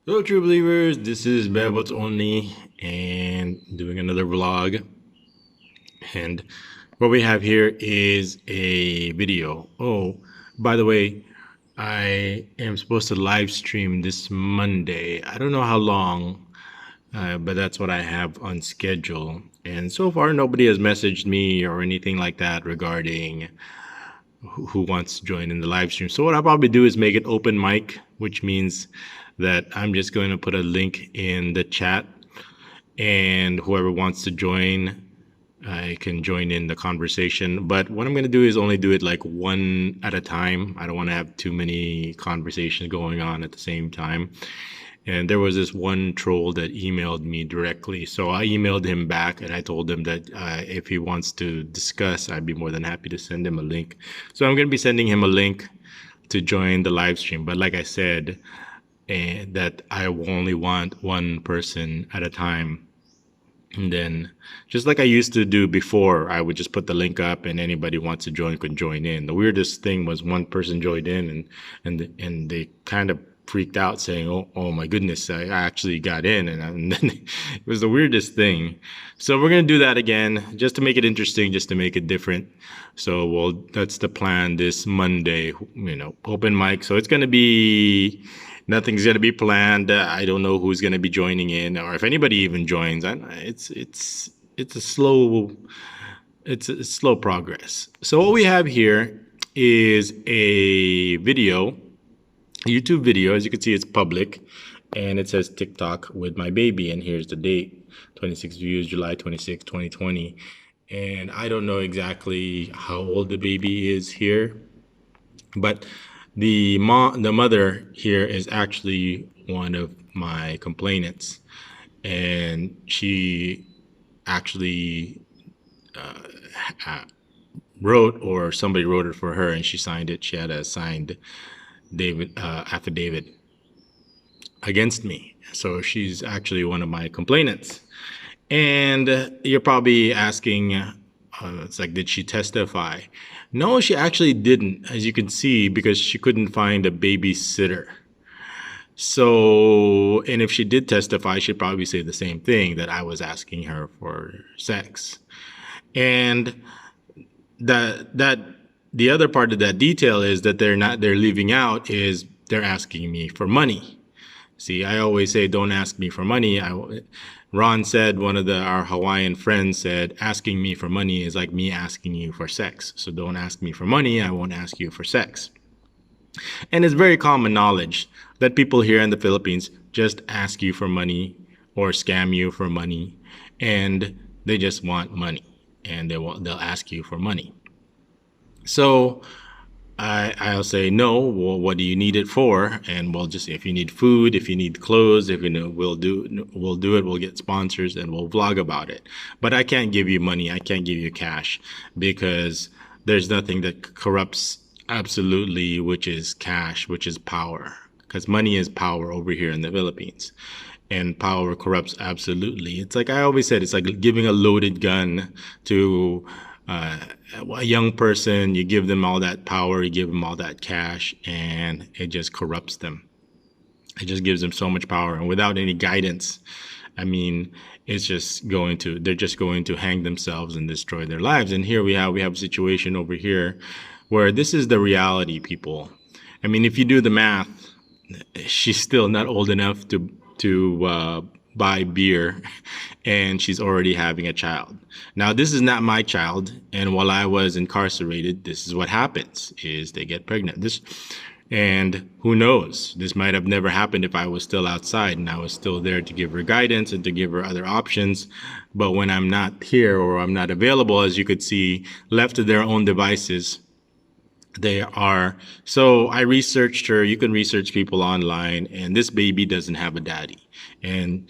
Hello, true believers. This is bebotsony and doing another vlog. And what we have here is a video. Oh, by the way, I am supposed to live stream this Monday. I don't know how long, but that's what I have on schedule. And so far, nobody has messaged me or anything like that regarding who wants to join in the live stream. So what I'll probably do is make it open mic, which means that I'm just going to put a link in the chat, and whoever wants to join, I can join in the conversation. But what I'm going to do is only do it like one at a time. I don't want to have too many conversations going on at the same time. And there was this one troll that emailed me directly. So I emailed him back and I told him that if he wants to discuss, I'd be more than happy to send him a link. So I'm going to be sending him a link to join the live stream. But like I said, that I only want one person at a time. And then, just like I used to do before, I would just put the link up, and anybody wants to join could join in. The weirdest thing was one person joined in, and they kind of freaked out, saying, "Oh my goodness, I actually got in," and then it was the weirdest thing. So we're gonna do that again, just to make it interesting, just to make it different. So that's the plan this Monday. Open mic. So it's gonna be. Nothing's gonna be planned. I don't know who's gonna be joining in, or if anybody even joins. It's a slow progress. So what we have here is a video, YouTube video. As you can see, it's public, and it says TikTok with my baby. And here's the date: 26 views, July 26, 2020. And I don't know exactly how old the baby is here, but the mother here is actually one of my complainants, and she actually wrote, or somebody wrote it for her, and she signed it. She had a signed affidavit against me. So she's actually one of my complainants. And you're probably asking, it's like, did she testify? No, she actually didn't, as you can see, because she couldn't find a babysitter. So, and if she did testify, she'd probably say the same thing, that I was asking her for sex. And the other part of that detail is that they're leaving out is they're asking me for money. See, I always say, don't ask me for money. Ron said, one of our Hawaiian friends said, asking me for money is like me asking you for sex. So don't ask me for money. I won't ask you for sex. And it's very common knowledge that people here in the Philippines just ask you for money or scam you for money, and they just want money, and they'll ask you for money. So I'll say, no, well, what do you need it for? And we'll just, if you need food, if you need clothes, if we'll do it, we'll get sponsors, and we'll vlog about it. But I can't give you money. I can't give you cash, because there's nothing that corrupts absolutely, which is cash, which is power, because money is power over here in the Philippines. And power corrupts absolutely. It's like I always said, it's like giving a loaded gun to a young person. You give them all that power, you give them all that cash, and it just corrupts them. It just gives them so much power, and without any guidance, I mean, they're just going to hang themselves and destroy their lives. And here we have a situation over here where this is the reality, people. I mean, if you do the math, she's still not old enough to buy beer, and she's already having a child. Now, this is not my child, and while I was incarcerated, this is what happens, is they get pregnant. And who knows, this might have never happened if I was still outside and I was still there to give her guidance and to give her other options. But when I'm not here, or I'm not available, as you could see, left to their own devices, they are. So I researched her. You can research people online, and this baby doesn't have a daddy, and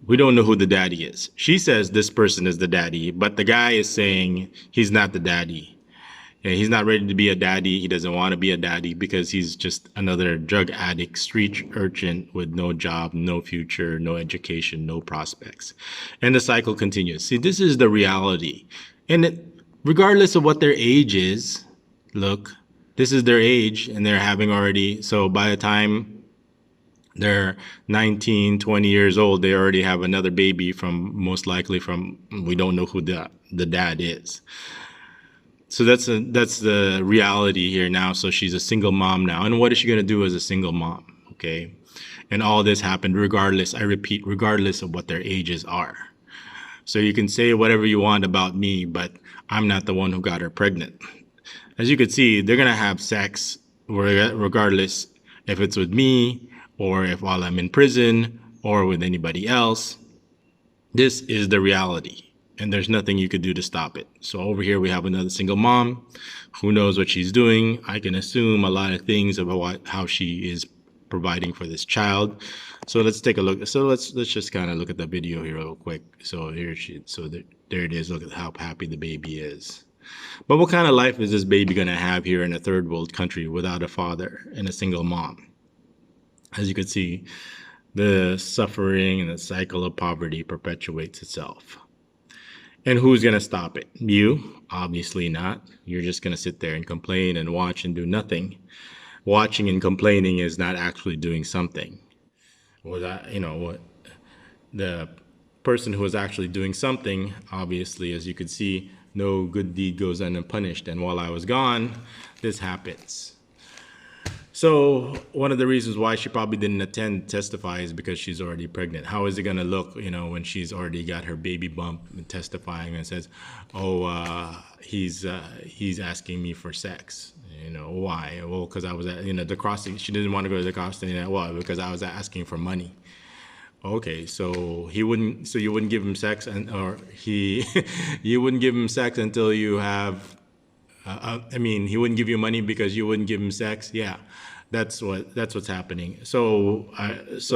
we don't know who the daddy is. She says this person is the daddy, but the guy is saying he's not the daddy. And he's not ready to be a daddy. He doesn't want to be a daddy because he's just another drug addict, street urchin with no job, no future, no education, no prospects. And the cycle continues. See, this is the reality. And regardless of what their age is, look, this is their age, and they're having already. So by the time They're 19, 20 years old. They already have another baby from, most likely from, we don't know who the dad is. So that's the reality here now. So she's a single mom now. And what is she going to do as a single mom? Okay. And all this happened regardless, I repeat, regardless of what their ages are. So you can say whatever you want about me, but I'm not the one who got her pregnant. As you can see, they're going to have sex regardless if it's with me or if while I'm in prison or with anybody else. This is the reality, and there's nothing you could do to stop it. So over here we have another single mom. Who knows what she's doing? I can assume a lot of things about how she is providing for this child. So let's take a look. So let's just kind of look at the video here real quick. So there it is. Look at how happy the baby is. But what kind of life is this baby going to have here in a third world country without a father and a single mom? As you can see, the suffering and the cycle of poverty perpetuates itself. And who's going to stop it? You? Obviously not. You're just going to sit there and complain and watch and do nothing. Watching and complaining is not actually doing something. What the person who is actually doing something, obviously, as you could see, no good deed goes unpunished. And while I was gone, this happens. So one of the reasons why she probably didn't attend testify is because she's already pregnant. How is it going to look, when she's already got her baby bump and testifying and says, "Oh, he's asking me for sex." Why? Well, because I was at the crossing. She didn't want to go to the crossing. Well, because I was asking for money. Okay, so he wouldn't. So you wouldn't give him sex, you wouldn't give him sex until you have. He wouldn't give you money because you wouldn't give him sex. Yeah, that's what's happening. So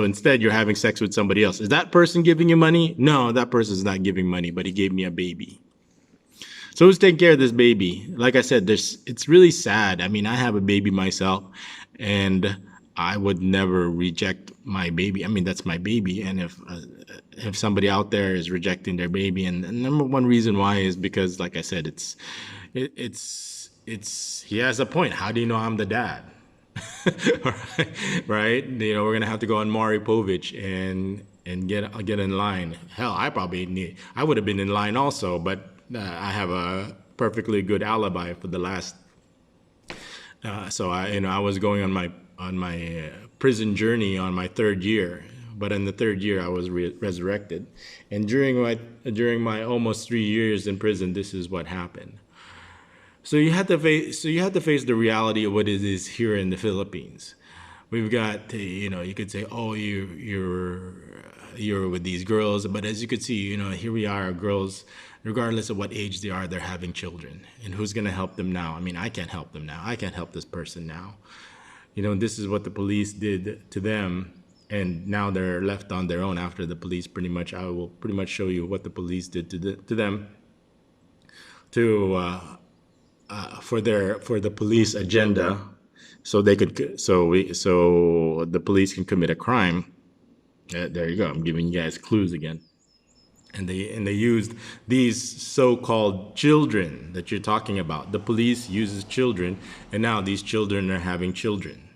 instead, you're having sex with somebody else. Is that person giving you money? No, that person's not giving money, but he gave me a baby. So who's taking care of this baby? Like I said, it's really sad. I have a baby myself, and I would never reject my baby. That's my baby, and if somebody out there is rejecting their baby, and the number one reason why is because, like I said, it's he has a point. How do you know I'm the dad? Right? We're gonna have to go on Maury Povich and get in line. Hell, I would have been in line also, but I have a perfectly good alibi for the last. So I was going on my prison journey on my third year, but in the third year I was resurrected, and during my almost 3 years in prison, this is what happened. So you had to face the reality of what it is here in the Philippines. We've got you could say, oh, you're with these girls, but as you could see, here we are, girls, regardless of what age they are, they're having children, and who's going to help them now? I can't help them now. I can't help this person now. This is what the police did to them, and now they're left on their own after the police I will pretty much show you what the police did to them for the police agenda, so the police can commit a crime. There you go. I'm giving you guys clues again. And they used these so-called children that you're talking about. The police uses children, and now these children are having children.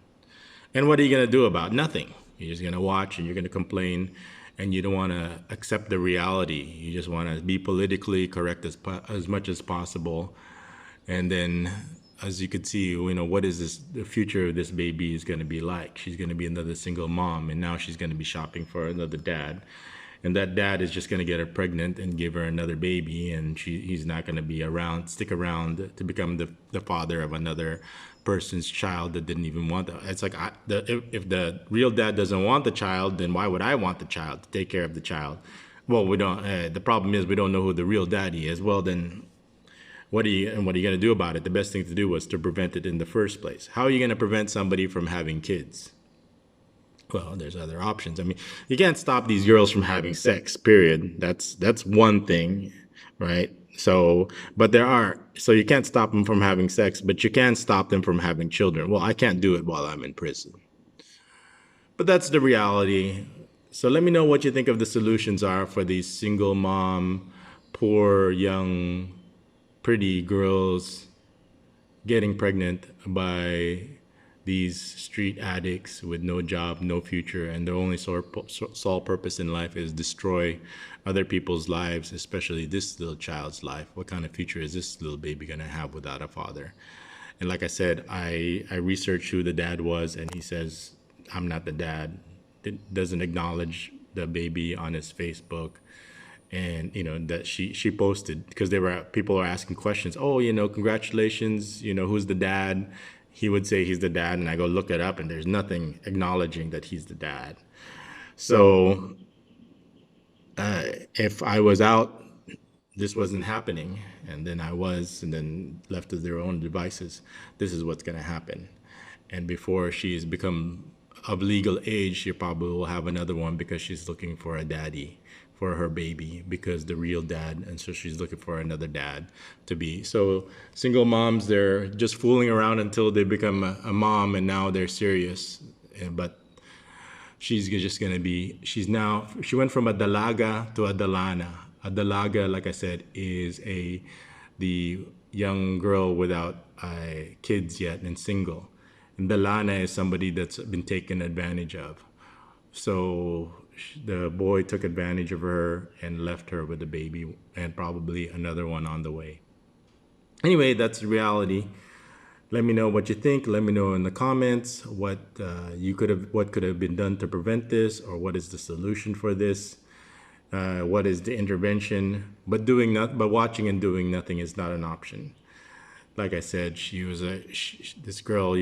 And what are you going to do about it? Nothing. You're just going to watch and you're going to complain, and you don't want to accept the reality. You just want to be politically correct as much as possible. And then, as you could see, what is the future of this baby is going to be like? She's going to be another single mom, and now she's going to be shopping for another dad. And that dad is just going to get her pregnant and give her another baby, and he's not going to stick around to become the father of another person's child that didn't even want that. It's like, if the real dad doesn't want the child, then why would I want the child to take care of the child? Well, we don't. The problem is we don't know who the real daddy is. Well, then what are you going to do about it? The best thing to do was to prevent it in the first place. How are you going to prevent somebody from having kids? Well, there's other options. You can't stop these girls from having sex, period. That's one thing, right? So you can't stop them from having sex, but you can stop them from having children. Well, I can't do it while I'm in prison. But that's the reality. So let me know what you think of the solutions are for these single mom, poor, young, pretty girls getting pregnant by these street addicts with no job, no future, and their only sole purpose in life is destroy other people's lives, especially this little child's life. What kind of future is this little baby going to have without a father? And like I said, I researched who the dad was, and he says, I'm not the dad. It doesn't acknowledge the baby on his Facebook. And that she posted, because people are asking questions. Oh, congratulations, who's the dad? He would say he's the dad, and I go look it up, and there's nothing acknowledging that he's the dad. So if I was out, this wasn't happening, and then I was, and then left to their own devices, this is what's going to happen. And before she's become of legal age, she probably will have another one, because she's looking for a daddy for her baby, because the real dad, and so she's looking for another dad to be. So single moms, they're just fooling around until they become a mom, and now they're serious. But she's just going to be, she went from a dalaga to a dalana. A dalaga, like I said, is the young girl without kids yet and single. And dalana is somebody that's been taken advantage of. So the boy took advantage of her and left her with a baby, and probably another one on the way. Anyway, that's reality. Let me know what you think. Let me know in the comments what could have been done to prevent this, or what is the solution for this. What is the intervention? But watching and doing nothing is not an option. Like I said, she was this girl.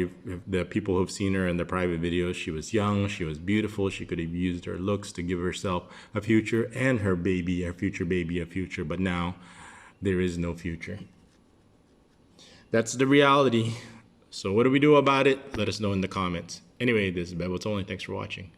The people who've seen her in the private videos, she was young, she was beautiful. She could have used her looks to give herself a future, and her future baby, a future. But now there is no future. That's the reality. So what do we do about it? Let us know in the comments. Anyway, this is bebotsony. Thanks for watching.